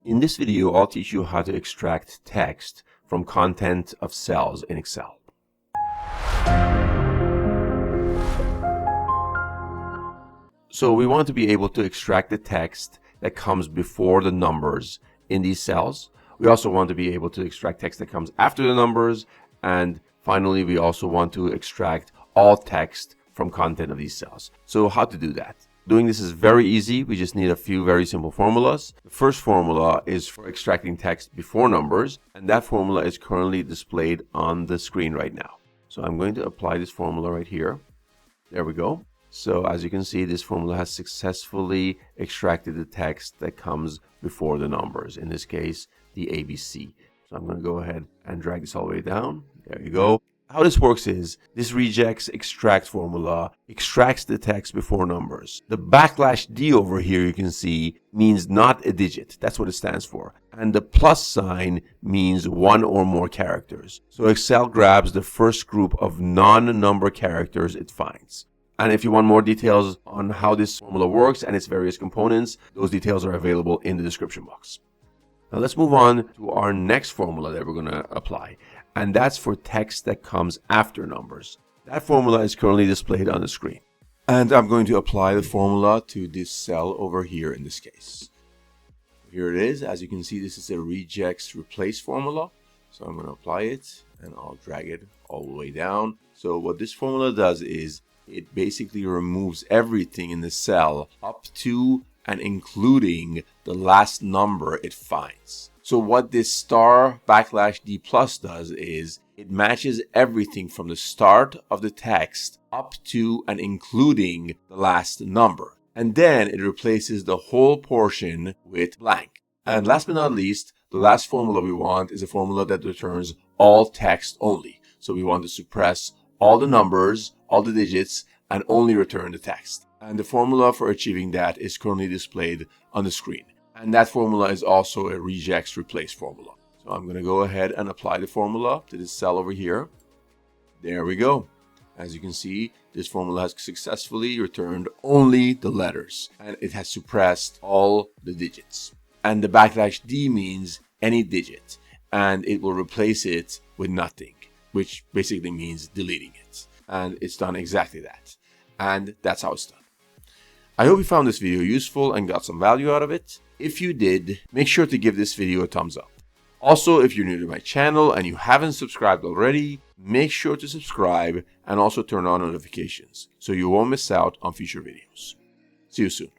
In this video, I'll teach you how to extract text from content of cells in Excel. So we want to be able to extract the text that comes before the numbers in these cells. We also want to be able to extract text that comes after the numbers. And finally, we also want to extract all text from content of these cells. So how to do that? Doing this is very easy. We just need a few very simple formulas. The first formula is for extracting text before numbers, and that formula is currently displayed on the screen right now. So I'm going to apply this formula right here. There we go. So as you can see, this formula has successfully extracted the text that comes before the numbers, in this case, the ABC. So I'm going to go ahead and drag this all the way down. There you go. How this works is, this regex extract formula extracts the text before numbers. The \D over here, you can see, means not a digit. That's what it stands for. And the plus sign means one or more characters. So Excel grabs the first group of non-number characters it finds. And if you want more details on how this formula works and its various components, those details are available in the description box. Now let's move on to our next formula that we're going to apply. And that's for text that comes after numbers. That formula is currently displayed on the screen. And I'm going to apply the formula to this cell over here in this case. Here it is. As you can see, this is a REGEXREPLACE formula. So I'm going to apply it and I'll drag it all the way down. So what this formula does is it basically removes everything in the cell up to and including the last number it finds. So what this *D plus does is it matches everything from the start of the text up to and including the last number. And then it replaces the whole portion with blank. And last but not least, the last formula we want is a formula that returns all text only. So we want to suppress all the numbers, all the digits, and only return the text. And the formula for achieving that is currently displayed on the screen. And that formula is also a REGEXREPLACE formula. So I'm going to go ahead and apply the formula to this cell over here. There we go. As you can see, this formula has successfully returned only the letters. And it has suppressed all the digits. And the \D means any digit. And it will replace it with nothing, which basically means deleting it. And it's done exactly that. And that's how it's done. I hope you found this video useful and got some value out of it. If you did, make sure to give this video a thumbs up. Also, if you're new to my channel and you haven't subscribed already, make sure to subscribe and also turn on notifications so you won't miss out on future videos. See you soon.